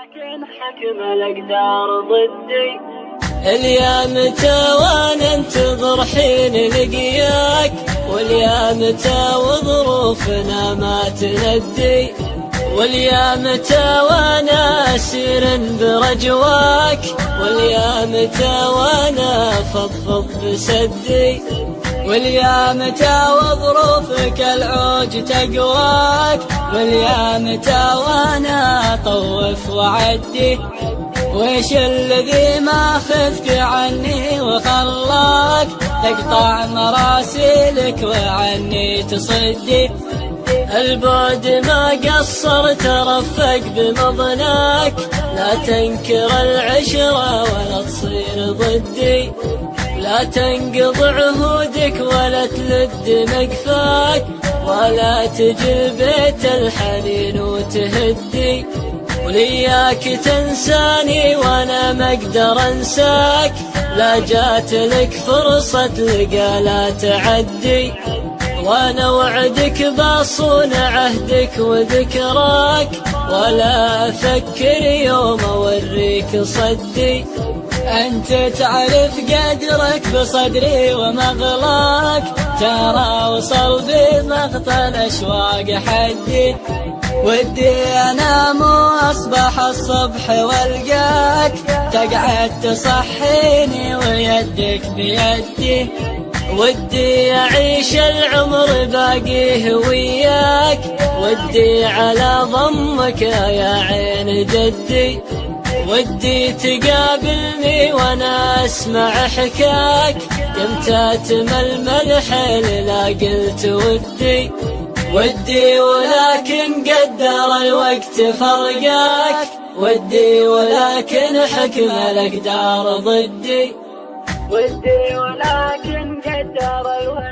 لكن حكم الأقدار ضدي. اليامته وانا انتظر حين لقياك، واليامته وظروفنا ما تندي، واليامته وانا اسير برجواك، واليامته وانا فضفض بسدي، واليامته وظروفك العوج تقواك، واليامته وانا طوف وعدي. ويش الذي ماخذك عني وخلاك تقطع مراسيلك وعني تصدي؟ البعد ما قصر ترفق بمضناك، لا تنكر العشرة ولا تصير ضدي، لا تنقض عهودك ولا تلد مقفاك، ولا تجي بيت الحنين وتهدي، ولياك تنساني وانا ما اقدر انساك، لا جات لك فرصة لقى لا تعدي، وانا وعدك باصون عهدك وذكراك، ولا افكر يوم اوريك صدي. انت تعرف قدرك بصدري ومغلاك، ترى وصل بمقطع الاشواق حدي، ودي انام واصبح الصبح والقاك، تقعد تصحيني ويدك بيدي، ودي اعيش العمر باقيه وياك، ودي على ضمك يا عين جدي، ودي تقابلني وانا اسمع حكاك، يمتى تململ حيل لا قلت ودي، ودي ولكن قدر الوقت فرقاك، ودي ولكن حكم الأقدار ضدي، ودي ولكن قدر الوقت